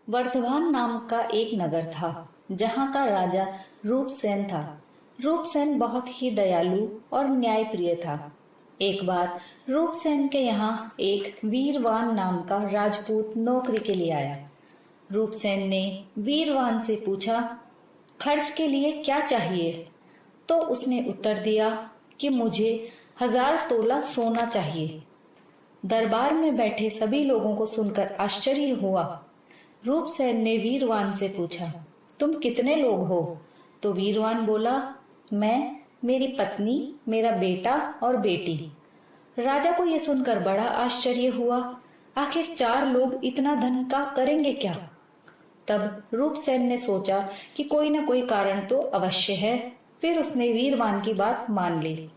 वर्धमान नाम का एक नगर था जहाँ का राजा रूपसेन था। रूपसेन बहुत ही दयालु और न्यायप्रिय था। एक बार रूपसेन के यहाँ एक वीरवान नाम का राजपूत नौकरी के लिए आया। रूपसेन ने वीरवान से पूछा, खर्च के लिए क्या चाहिए? तो उसने उत्तर दिया कि मुझे 1000 तोला सोना चाहिए। दरबार में बैठे सभी लोगों को सुनकर आश्चर्य हुआ। रूपसेन ने वीरवान से पूछा, तुम कितने लोग हो? तो वीरवान बोला, मैं, मेरी पत्नी, मेरा बेटा और बेटी। राजा को यह सुनकर बड़ा आश्चर्य हुआ। आखिर 4 लोग इतना धन का करेंगे क्या? तब रूपसेन ने सोचा कि कोई न कोई कारण तो अवश्य है। फिर उसने वीरवान की बात मान ली।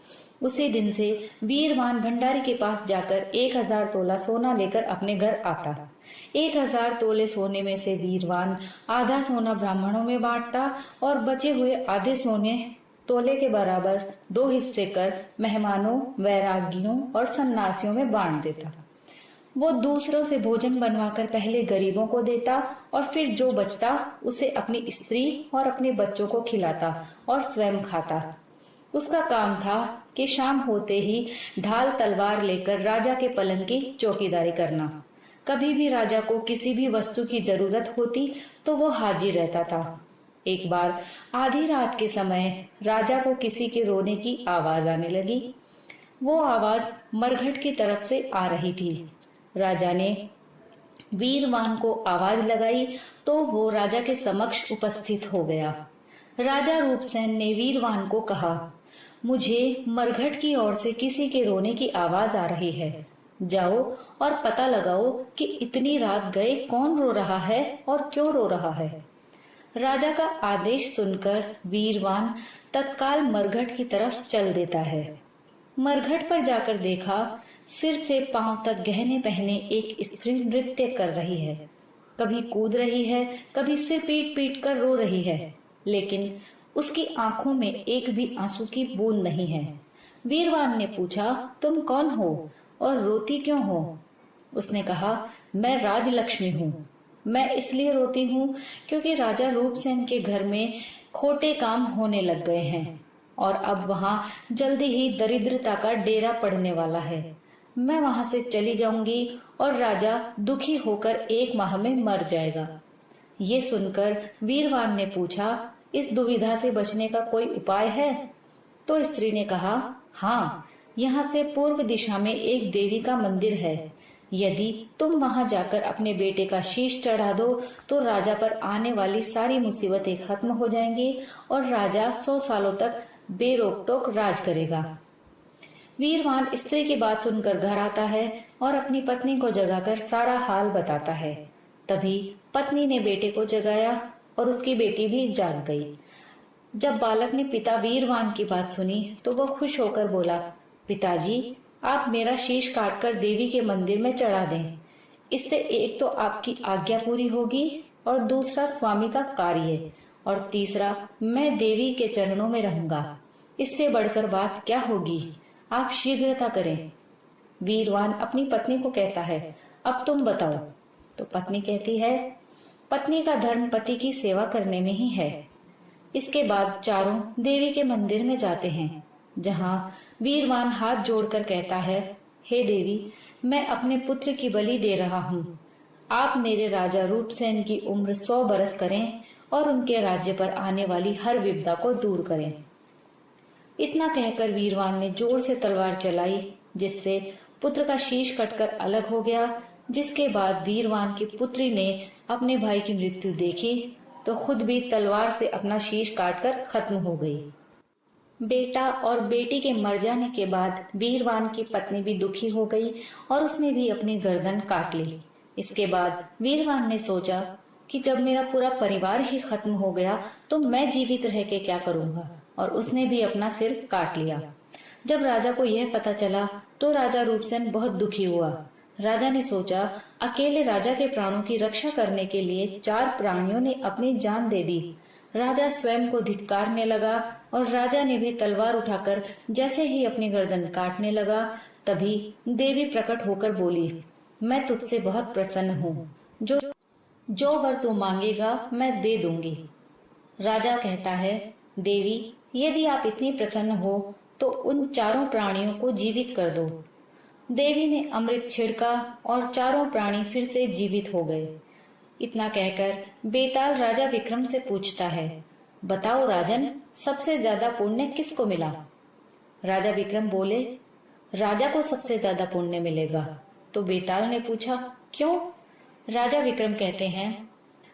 उसी दिन से वीरवान भंडारी के पास जाकर 1000 तोला सोना लेकर अपने घर आता। 1000 तोले सोने में से वीरवान आधा सोना ब्राह्मणों में बांटता और बचे हुए आधे सोने तोले के बराबर 2 हिस्से कर मेहमानों, वैरागियों और सन्यासियों में बांट देता। वो दूसरों से भोजन बनवाकर पहले गरीबों को देता और फिर जो बचता उसे अपनी स्त्री और अपने बच्चों को खिलाता और स्वयं खाता। उसका काम था कि शाम होते ही ढाल तलवार लेकर राजा के पलंग की चौकीदारी करना। कभी भी राजा को किसी भी वस्तु की जरूरत होती तो वो हाजिर रहता था। एक बार आधी रात के समय राजा को किसी के रोने की आवाज आने लगी। वो आवाज मरघट की तरफ से आ रही थी। राजा ने वीरवान को आवाज लगाई तो वो राजा के समक्ष उपस्थित हो गया। राजा रूपसेन ने वीरवान को कहा, मुझे मरघट की ओर से किसी के रोने की आवाज आ रही है। जाओ और पता लगाओ कि इतनी रात गए कौन रो रहा है और क्यों रो रहा है। राजा का आदेश सुनकर वीरवान तत्काल मरघट की तरफ चल देता है। मरघट पर जाकर देखा, सिर से पांव तक गहने पहने एक स्त्री नृत्य कर रही है। कभी कूद रही है, कभी सिर पीट पीट कर रो रही है, लेकिन उसकी आंखों में एक भी आंसू की बूंद नहीं है। वीरवान ने पूछा, तुम कौन हो और रोती क्यों हो? उसने कहा, मैं राजलक्ष्मी हूँ। मैं इसलिए रोती हूँ क्योंकि राजा रूपसेन के घर में खोटे काम होने लग गए हैं और अब वहाँ जल्दी ही दरिद्रता का डेरा पड़ने वाला है। मैं वहां से चली जाऊंगी और राजा दुखी होकर 1 माह में मर जाएगा। ये सुनकर वीरवान ने पूछा, इस दुविधा से बचने का कोई उपाय है? तो स्त्री ने कहा, हाँ, यहाँ से पूर्व दिशा में एक देवी का मंदिर है। यदि तुम वहां जाकर अपने बेटे का शीश चढ़ा दो तो राजा पर आने वाली सारी मुसीबतें खत्म हो जाएंगी और राजा 100 सालों तक बेरोक टोक राज करेगा। वीरवान स्त्री की बात सुनकर घर आता है और अपनी पत्नी को जगाकर सारा हाल बताता है। तभी पत्नी ने बेटे को जगाया और उसकी बेटी भी जाग गई। जब बालक ने पिता वीरवान की बात सुनी तो वो खुश होकर बोला, पिताजी, आप मेरा शीश काटकर देवी के मंदिर में चढ़ा दें। इससे एक तो आपकी आज्ञा पूरी होगी और दूसरा स्वामी का कार्य और तीसरा मैं देवी के चरणों में रहूंगा। इससे बढ़कर बात क्या होगी? आप शीघ्रता करें। वीरवान अपनी पत्नी को कहता है, अब तुम बताओ। तो पत्नी कहती है, पत्नी का धर्म पति की सेवा करने में ही है। इसके बाद चारों देवी के मंदिर में जाते हैं, जहां वीरवान हाथ जोड़कर कहता है, हे देवी, मैं अपने पुत्र की बलि दे रहा हूँ। आप मेरे राजा रूपसेन की उम्र 100 बरस करें और उनके राज्य पर आने वाली हर विपदा को दूर करें। इतना कहकर वीरवान ने जोर से तलवार चलाई, जिससे पुत्र का शीश कटकर अलग हो गया। जिसके बाद वीरवान की पुत्री ने अपने भाई की मृत्यु देखी तो खुद भी तलवार से अपना शीश काटकर खत्म हो गई। बेटा और बेटी के मर जाने के बाद वीरवान की पत्नी भी दुखी हो गई और उसने भी अपनी गर्दन काट ली। इसके बाद वीरवान ने सोचा कि जब मेरा पूरा परिवार ही खत्म हो गया तो मैं जीवित रह के क्या करूंगा, और उसने भी अपना सिर काट लिया। जब राजा को यह पता चला तो राजा रूपसेन बहुत दुखी हुआ। राजा ने सोचा, अकेले राजा के प्राणों की रक्षा करने के लिए 4 प्राणियों ने अपनी जान दे दी। राजा स्वयं को धिक्कारने लगा और राजा ने भी तलवार उठाकर जैसे ही अपनी गर्दन काटने लगा, तभी देवी प्रकट होकर बोली, मैं तुझसे बहुत प्रसन्न हूँ। जो जो वर तू मांगेगा मैं दे दूंगी। राजा कहता है, देवी यदि आप इतनी प्रसन्न हो तो उन चारों प्राणियों को जीवित कर दो। देवी ने अमृत छिड़का और चारों प्राणी फिर से जीवित हो गए। इतना कहकर बेताल राजा विक्रम से पूछता है, बताओ राजन, सबसे ज्यादा पुण्य किसको मिला? राजा विक्रम बोले, राजा को सबसे ज्यादा पुण्य मिलेगा। तो बेताल ने पूछा, क्यों? राजा विक्रम कहते हैं,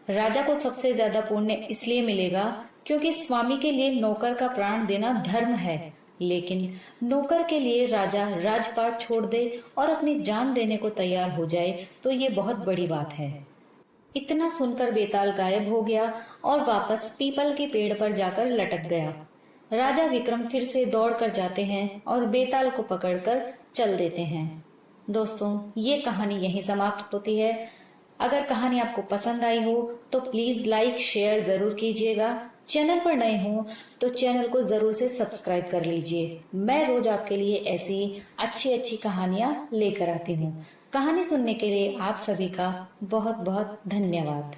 राजा को सबसे ज्यादा पुण्य इसलिए मिलेगा क्योंकि स्वामी के लिए नौकर का प्राण देना धर्म है, लेकिन नौकर के लिए राजा राजपाट छोड़ दे और अपनी जान देने को तैयार हो जाए तो ये बहुत बड़ी बात है। इतना सुनकर बेताल गायब हो गया और वापस पीपल के पेड़ पर जाकर लटक गया। राजा विक्रम फिर से दौड़ कर जाते हैं और बेताल को पकड़कर चल देते हैं। दोस्तों, ये कहानी यहीं समाप्त होती है। अगर कहानी आपको पसंद आई हो तो प्लीज लाइक शेयर जरूर कीजिएगा। चैनल पर नए हो तो चैनल को जरूर से सब्सक्राइब कर लीजिए। मैं रोज आपके लिए ऐसी अच्छी अच्छी कहानियां लेकर आती हूँ। कहानी सुनने के लिए आप सभी का बहुत बहुत धन्यवाद।